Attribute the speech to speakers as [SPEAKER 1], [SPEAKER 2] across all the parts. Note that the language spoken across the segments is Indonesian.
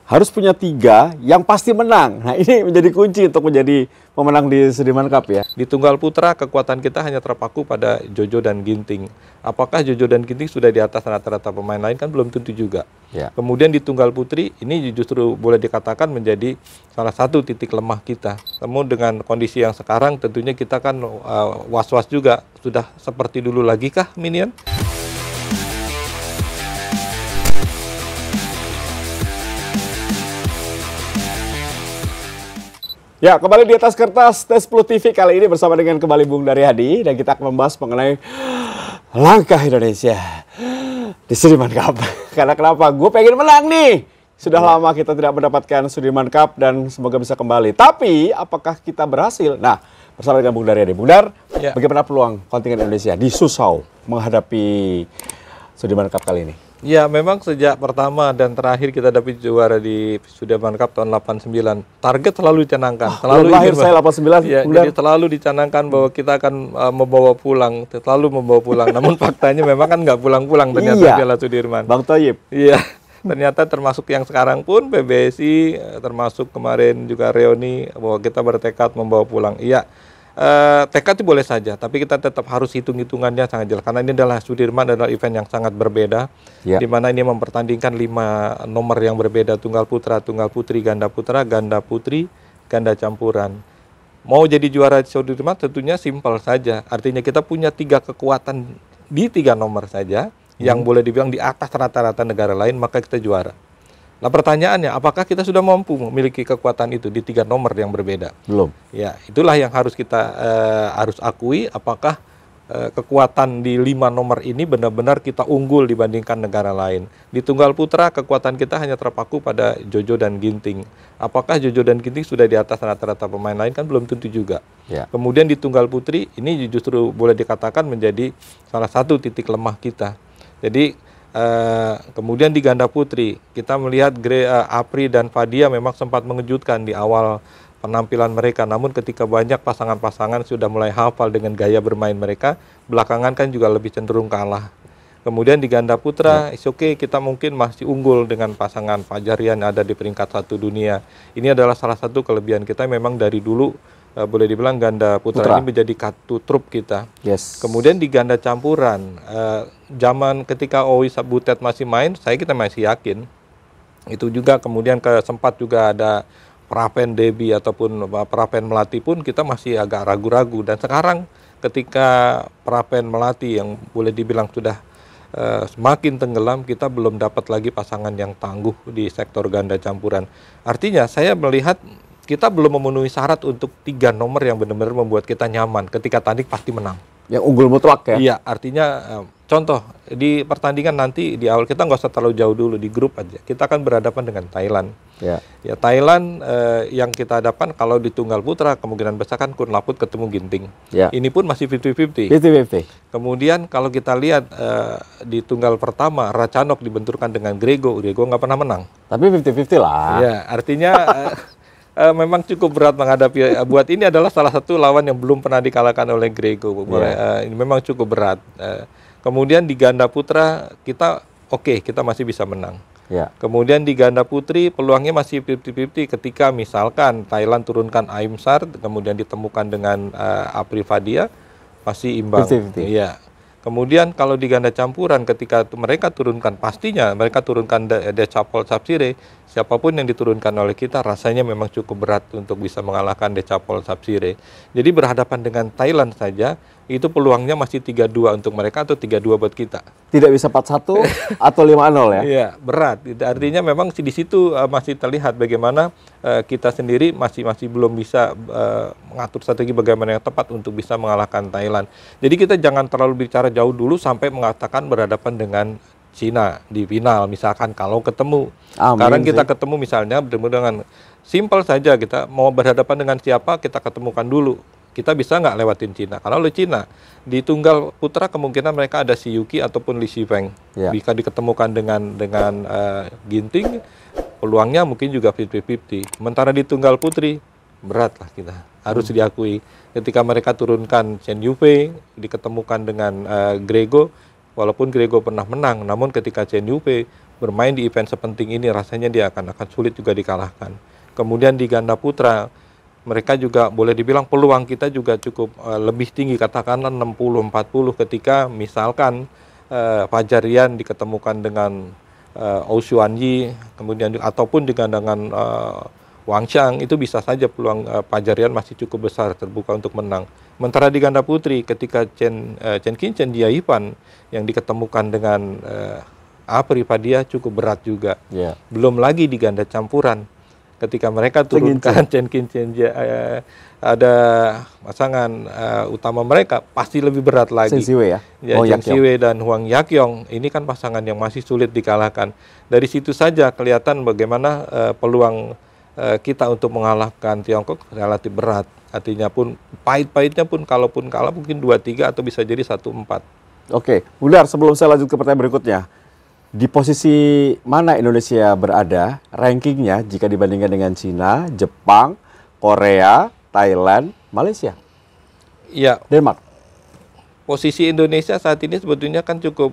[SPEAKER 1] harus punya 3 yang pasti menang. Nah, ini menjadi kunci untuk menjadi pemenang di Sudirman Cup ya.
[SPEAKER 2] Di tunggal putra kekuatan kita hanya terpaku pada Jojo dan Ginting. Apakah Jojo dan Ginting sudah di atas rata-rata pemain lain kan belum tentu juga.
[SPEAKER 1] Ya.
[SPEAKER 2] Kemudian di tunggal putri ini justru boleh dikatakan menjadi salah satu titik lemah kita. Namun dengan kondisi yang sekarang tentunya kita kan was-was juga. Sudah seperti dulu lagi kah Minion?
[SPEAKER 1] Ya, kembali di atas kertas Tes 10 TV kali ini bersama dengan kembali Bung Daryadi dan kita akan membahas mengenai langkah Indonesia di Sudirman Cup. Karena kenapa? Gue pengen menang nih. Sudah lama kita tidak mendapatkan Sudirman Cup dan semoga bisa kembali. Tapi apakah kita berhasil? Nah, bersama dengan Bung Daryadi. Bung Dar, bagaimana peluang kontingen Indonesia di Susau menghadapi Sudirman Cup kali ini?
[SPEAKER 2] Ya, memang sejak pertama dan terakhir kita dapat juara di Sudirman Cup tahun 89. Target selalu dicanangkan. Selalu
[SPEAKER 1] lahir saya 89.
[SPEAKER 2] Ya, jadi selalu dicanangkan bahwa kita akan membawa pulang, selalu membawa pulang. Namun faktanya memang kan nggak pulang-pulang ternyata Piala Sudirman.
[SPEAKER 1] Bang Toyib.
[SPEAKER 2] Iya, ternyata termasuk yang sekarang pun PBSI, termasuk kemarin juga Reoni, bahwa kita bertekad membawa pulang. Iya. Tekad itu boleh saja, tapi kita tetap harus hitung-hitungannya sangat jelas. Karena ini adalah Sudirman adalah event yang sangat berbeda, di mana ini mempertandingkan 5 nomor yang berbeda, tunggal putra, tunggal putri, ganda putri, ganda campuran. Mau jadi juara Sudirman tentunya simpel saja, artinya kita punya 3 kekuatan di 3 nomor saja, yang boleh dibilang di atas rata-rata negara lain, maka kita juara. Nah pertanyaannya, apakah kita sudah mampu memiliki kekuatan itu di 3 nomor yang berbeda?
[SPEAKER 1] Belum.
[SPEAKER 2] Ya, itulah yang harus kita harus akui. Apakah kekuatan di 5 nomor ini benar-benar kita unggul dibandingkan negara lain? Di tunggal putra kekuatan kita hanya terpaku pada Jojo dan Ginting. Apakah Jojo dan Ginting sudah di atas rata-rata pemain lain kan belum tentu juga. Ya. Kemudian di tunggal putri ini justru boleh dikatakan menjadi salah satu titik lemah kita. Jadi kemudian di ganda putri kita melihat Apri dan Fadia memang sempat mengejutkan di awal penampilan mereka, namun ketika banyak pasangan-pasangan sudah mulai hafal dengan gaya bermain mereka, belakangan kan juga lebih cenderung kalah. Kemudian di ganda putra, kita mungkin masih unggul dengan pasangan Fajarian ada di peringkat 1 dunia. Ini adalah salah satu kelebihan kita, memang dari dulu boleh dibilang ganda putra ini menjadi kartu truf kita. Kemudian di ganda campuran, zaman ketika Owi Butet masih main, kita masih yakin. Itu juga kemudian sempat juga ada Prapen Debi ataupun Prapen Melati pun kita masih agak ragu-ragu. Dan sekarang ketika Prapen Melati yang boleh dibilang sudah semakin tenggelam, kita belum dapat lagi pasangan yang tangguh di sektor ganda campuran. Artinya saya melihat kita belum memenuhi syarat untuk 3 nomor yang benar-benar membuat kita nyaman. Ketika tanding pasti menang.
[SPEAKER 1] Yang unggul mutlak ya?
[SPEAKER 2] Iya, artinya contoh di pertandingan nanti di awal kita nggak usah terlalu jauh dulu di grup aja. Kita akan berhadapan dengan Thailand. Ya Thailand yang kita hadapkan kalau di tunggal putra kemungkinan besar kan Kun Laput ketemu Ginting. Ya. Ini pun masih 50-50.
[SPEAKER 1] 50-50.
[SPEAKER 2] Kemudian kalau kita lihat di tunggal pertama Racanok dibenturkan dengan Grego nggak pernah menang.
[SPEAKER 1] Tapi 50-50 lah.
[SPEAKER 2] Ya, artinya memang cukup berat menghadapi. Buat ini adalah salah satu lawan yang belum pernah dikalahkan oleh Grego. Ini memang cukup berat. Kemudian di ganda putra kita kita masih bisa menang. Kemudian di ganda putri peluangnya masih 50-50 ketika misalkan Thailand turunkan Aimsar, kemudian ditemukan dengan Apri Fadia, masih imbang.
[SPEAKER 1] 50-50.
[SPEAKER 2] Iya. Kemudian kalau di ganda campuran ketika mereka turunkan, pastinya mereka turunkan Decapol Sapsire, siapapun yang diturunkan oleh kita rasanya memang cukup berat untuk bisa mengalahkan Decapol Sapsire. Jadi berhadapan dengan Thailand saja itu peluangnya masih 3-2 untuk mereka atau 3-2 buat kita.
[SPEAKER 1] Tidak bisa 4-1 atau 5-0 ya?
[SPEAKER 2] Iya, berat. Artinya memang di situ masih terlihat bagaimana kita sendiri masih belum bisa mengatur strategi bagaimana yang tepat untuk bisa mengalahkan Thailand. Jadi kita jangan terlalu bicara jauh dulu sampai mengatakan berhadapan dengan Cina di final misalkan kalau ketemu. Sekarang kita ketemu misalnya dengan simpel saja, kita mau berhadapan dengan siapa kita ketemukan dulu. Kita bisa nggak lewatin Cina? Karena oleh Cina di tunggal putra kemungkinan mereka ada si Yuki ataupun Li Shifeng. Bisa diketemukan dengan Ginting, peluangnya mungkin juga 50-50. Sementara di tunggal putri berat lah kita, harus diakui. Ketika mereka turunkan Chen Yufei, diketemukan dengan Grego, walaupun Grego pernah menang, namun ketika Chen Yufei bermain di event sepenting ini rasanya dia akan sulit juga dikalahkan. Kemudian di ganda putra mereka juga boleh dibilang peluang kita juga cukup lebih tinggi, katakanlah 60-40 ketika misalkan Fajar Rian diketemukan dengan Ou Xuanyi, kemudian ataupun dengan Wang Xiang, itu bisa saja peluang Fajar Rian masih cukup besar terbuka untuk menang. Sementara di ganda putri ketika Chen Qingchen Jia Yifan yang diketemukan dengan Apri Fadia cukup berat juga. Belum lagi di ganda campuran ketika mereka turunkan Chen Qingchen ada pasangan utama mereka pasti lebih berat lagi.
[SPEAKER 1] Zheng Siwei ya?
[SPEAKER 2] Zheng Siwei dan Huang Yaqiong ini kan pasangan yang masih sulit dikalahkan. Dari situ saja kelihatan bagaimana peluang kita untuk mengalahkan Tiongkok relatif berat. Artinya pun pahit-pahitnya pun kalaupun kalah mungkin 2-3 atau bisa jadi 1-4.
[SPEAKER 1] Oke, Bundar, sebelum saya lanjut ke pertanyaan berikutnya, di posisi mana Indonesia berada rankingnya jika dibandingkan dengan Cina, Jepang, Korea, Thailand, Malaysia?
[SPEAKER 2] Iya.
[SPEAKER 1] Denmark.
[SPEAKER 2] Posisi Indonesia saat ini sebetulnya kan cukup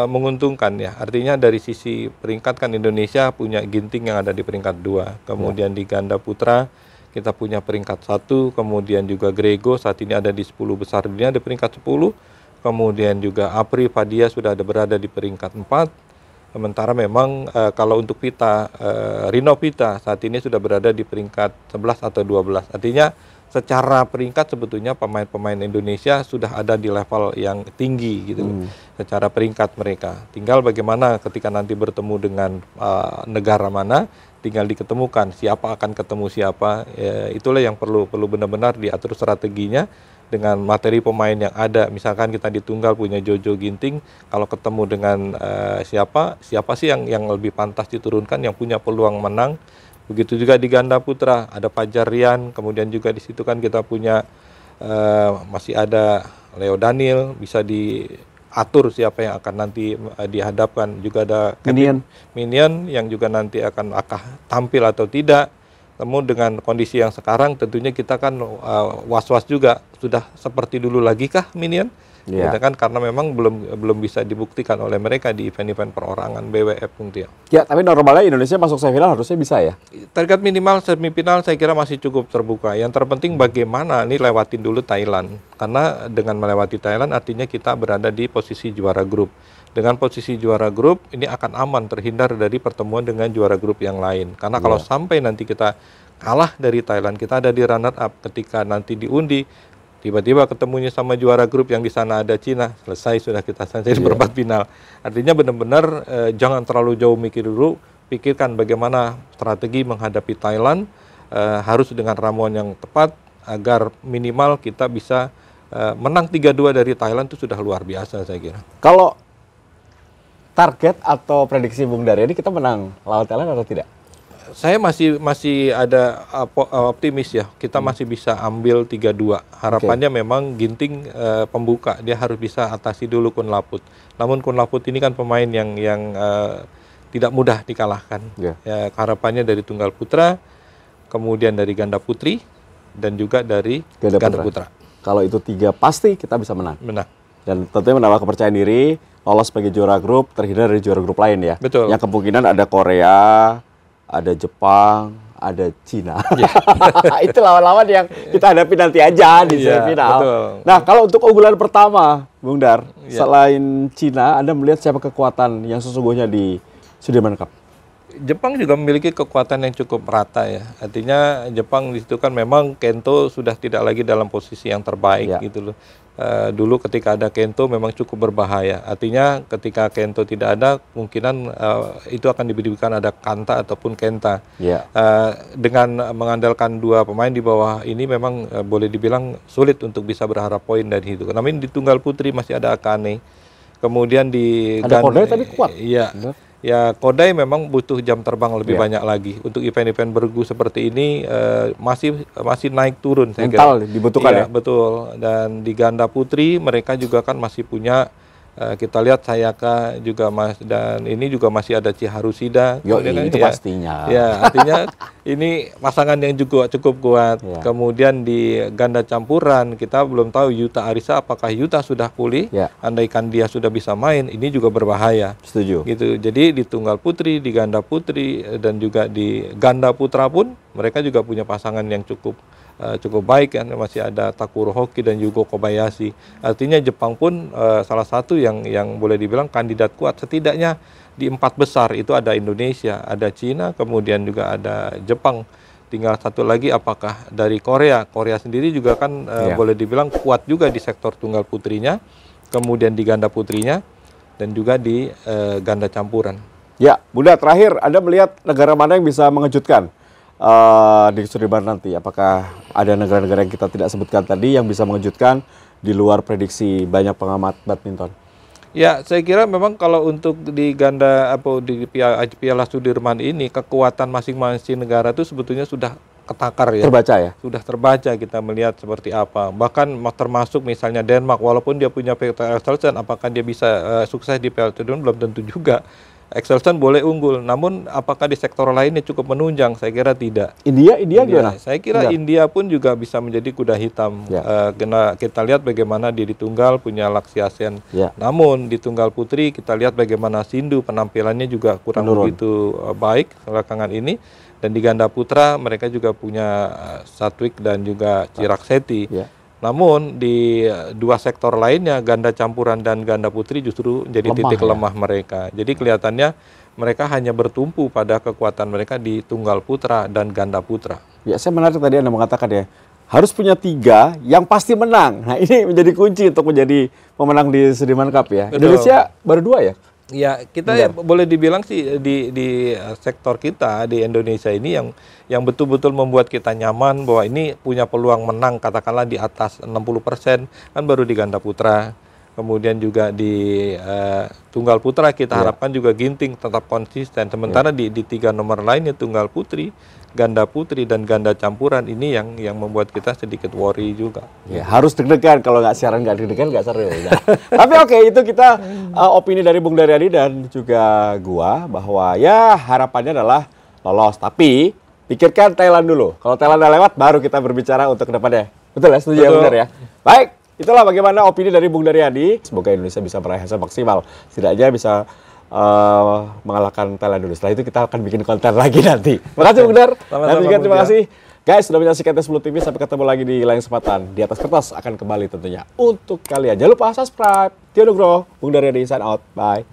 [SPEAKER 2] menguntungkan ya. Artinya dari sisi peringkat kan Indonesia punya Ginting yang ada di peringkat 2. Kemudian di ganda putra kita punya peringkat 1. Kemudian juga Grego saat ini ada di 10 besar dunia di peringkat 10. Kemudian juga Apri Fadia sudah ada berada di peringkat 4. Sementara memang kalau untuk Pita, Rino Pita saat ini sudah berada di peringkat 11 atau 12. Artinya secara peringkat sebetulnya pemain-pemain Indonesia sudah ada di level yang tinggi gitu secara peringkat mereka. Tinggal bagaimana ketika nanti bertemu dengan negara mana, tinggal diketemukan siapa akan ketemu siapa. Itulah yang perlu benar-benar diatur strateginya dengan materi pemain yang ada. Misalkan kita di tunggal punya Jojo Ginting, kalau ketemu dengan siapa sih yang lebih pantas diturunkan, yang punya peluang menang. Begitu juga di ganda putra ada Fajar Rian, kemudian juga di situ kan kita punya masih ada Leo Daniel, bisa diatur siapa yang akan nanti dihadapkan. Juga ada Minion yang juga nanti akan tampil atau tidak. Namun dengan kondisi yang sekarang tentunya kita kan was-was juga, sudah seperti dulu lagi kah Minion? Kita kan karena memang belum bisa dibuktikan oleh mereka di event-event perorangan BWF Bung Tio.
[SPEAKER 1] Ya, tapi normalnya Indonesia masuk semifinal harusnya bisa ya?
[SPEAKER 2] Target minimal semifinal saya kira masih cukup terbuka. Yang terpenting bagaimana ini lewatin dulu Thailand. Karena dengan melewati Thailand artinya kita berada di posisi juara grup. Dengan posisi juara grup ini akan aman terhindar dari pertemuan dengan juara grup yang lain. Karena kalau sampai nanti kita kalah dari Thailand, kita ada di runner up, ketika nanti diundi tiba-tiba ketemunya sama juara grup yang di sana ada Cina, selesai sudah kita sampai di perempat final. Artinya benar-benar jangan terlalu jauh mikir dulu, pikirkan bagaimana strategi menghadapi Thailand, harus dengan ramuan yang tepat agar minimal kita bisa menang 3-2 dari Thailand itu sudah luar biasa saya kira.
[SPEAKER 1] Kalau target atau prediksi Bung Darya ini kita menang lawan Thailand atau tidak?
[SPEAKER 2] Saya masih ada optimis ya, kita masih bisa ambil 3-2. Harapannya memang Ginting pembuka, dia harus bisa atasi dulu Kun Laput. Namun Kun Laput ini kan pemain yang tidak mudah dikalahkan. Ya, harapannya dari tunggal putra, kemudian dari ganda putri, dan juga dari ganda putra.
[SPEAKER 1] Kalau itu 3 pasti kita bisa menang. Dan tentunya menambah kepercayaan diri, lolos sebagai juara grup, terhindar dari juara grup lain ya.
[SPEAKER 2] Betul.
[SPEAKER 1] Yang kemungkinan ada Korea, ada Jepang, ada Cina. Itu lawan-lawan yang kita hadapi nanti aja di semifinal. Nah, kalau untuk unggulan pertama, Bung Dar, selain Cina, Anda melihat siapa kekuatan yang sesungguhnya di Sudirman Cup?
[SPEAKER 2] Jepang juga memiliki kekuatan yang cukup rata ya. Artinya Jepang di situ kan memang Kento sudah tidak lagi dalam posisi yang terbaik gitu loh. Dulu ketika ada Kento memang cukup berbahaya. Artinya ketika Kento tidak ada, kemungkinan itu akan diberikan ada Kanta ataupun Kenta. Dengan mengandalkan 2 pemain di bawah ini memang boleh dibilang sulit untuk bisa berharap poin dari itu. Namun di tunggal putri masih ada Akane. Kemudian di
[SPEAKER 1] ada Kodai tapi kuat.
[SPEAKER 2] Iya. Ya, Kodai memang butuh jam terbang lebih banyak lagi. Untuk event-event bergu seperti ini masih naik turun saya kira.
[SPEAKER 1] Mental dibutuhkan ya?
[SPEAKER 2] Betul. Dan di ganda putri mereka juga kan masih punya, kita lihat Sayaka juga dan ini juga masih ada Chiharu Shida.
[SPEAKER 1] Itu pastinya.
[SPEAKER 2] Ya, artinya ini pasangan yang juga cukup kuat.
[SPEAKER 1] Ya.
[SPEAKER 2] Kemudian di ganda campuran kita belum tahu Yuta Arisa apakah Yuta sudah pulih.
[SPEAKER 1] Ya.
[SPEAKER 2] Andaikan dia sudah bisa main, ini juga berbahaya.
[SPEAKER 1] Setuju.
[SPEAKER 2] Gitu. Jadi di tunggal putri, di ganda putri dan juga di ganda putra pun mereka juga punya pasangan yang cukup baik kan. Masih ada Takuro Hoki dan Yugo Kobayashi. Artinya Jepang pun salah satu yang boleh dibilang kandidat kuat. Setidaknya di 4 besar itu ada Indonesia, ada Cina, kemudian juga ada Jepang. Tinggal satu lagi apakah dari Korea. Korea sendiri juga kan boleh dibilang kuat juga di sektor tunggal putrinya, kemudian di ganda putrinya, dan juga di ganda campuran.
[SPEAKER 1] Ya, Bunda, terakhir Anda melihat negara mana yang bisa mengejutkan di Sudirman nanti? Apakah ada negara-negara yang kita tidak sebutkan tadi yang bisa mengejutkan di luar prediksi banyak pengamat badminton?
[SPEAKER 2] Ya, saya kira memang kalau untuk di ganda di Piala Sudirman ini kekuatan masing-masing negara itu sebetulnya sudah ketakar ya.
[SPEAKER 1] Terbaca ya?
[SPEAKER 2] Sudah terbaca, kita melihat seperti apa. Bahkan termasuk misalnya Denmark, walaupun dia punya Peter Exelsen, apakah dia bisa sukses di Piala Sudirman belum tentu juga. Exelsen boleh unggul, namun apakah di sektor lainnya cukup menunjang? Saya kira tidak.
[SPEAKER 1] India gimana?
[SPEAKER 2] Saya kira India pun juga bisa menjadi kuda hitam.
[SPEAKER 1] Ya.
[SPEAKER 2] Kita lihat bagaimana dia di tunggal punya Lakshya Sen.
[SPEAKER 1] Ya.
[SPEAKER 2] Namun di tunggal putri kita lihat bagaimana Sindhu penampilannya juga kurang begitu baik belakangan ini. Dan di ganda putra mereka juga punya Satwik dan juga Chirag Shetty.
[SPEAKER 1] Ya.
[SPEAKER 2] Namun di dua sektor lainnya, ganda campuran dan ganda putri justru jadi titik lemah mereka. Jadi kelihatannya mereka hanya bertumpu pada kekuatan mereka di tunggal putra dan ganda putra.
[SPEAKER 1] Ya, saya menarik tadi Anda mengatakan ya, harus punya 3 yang pasti menang. Nah, ini menjadi kunci untuk menjadi pemenang di Sudirman Cup ya.
[SPEAKER 2] Betul.
[SPEAKER 1] Indonesia baru 2 ya?
[SPEAKER 2] Ya, kita boleh dibilang sih di sektor kita di Indonesia ini yang betul-betul membuat kita nyaman bahwa ini punya peluang menang katakanlah di atas 60% kan baru di ganda putra. Kemudian juga di tunggal putra kita harapkan juga Ginting tetap konsisten. Sementara di 3 nomor lainnya tunggal putri, ganda putri dan ganda campuran ini yang membuat kita sedikit worry juga.
[SPEAKER 1] Ya, harus deg-degan, kalau nggak siaran nggak deg-degan nggak seru. Nah. Tapi oke, itu kita opini dari Bung Daryadi dan juga gua bahwa ya harapannya adalah lolos. Tapi pikirkan Thailand dulu. Kalau Thailand udah lewat, baru kita berbicara untuk kedepannya. Betul ya, setuju ya, benar ya. Baik, itulah bagaimana opini dari Bung Daryadi. Semoga Indonesia bisa meraih hasil maksimal. Setidaknya bisa mengalahkan Thailand dulu. Setelah itu kita akan bikin konten lagi nanti. Makasih Bung Dar. Dan juga terima kasih guys sudah menyaksikan Tes10 TV. Sampai ketemu lagi di lain kesempatan. Di atas kertas akan kembali tentunya untuk kalian. Jangan lupa subscribe. Tio Nugroho, Bung Daryadi sign out. Bye.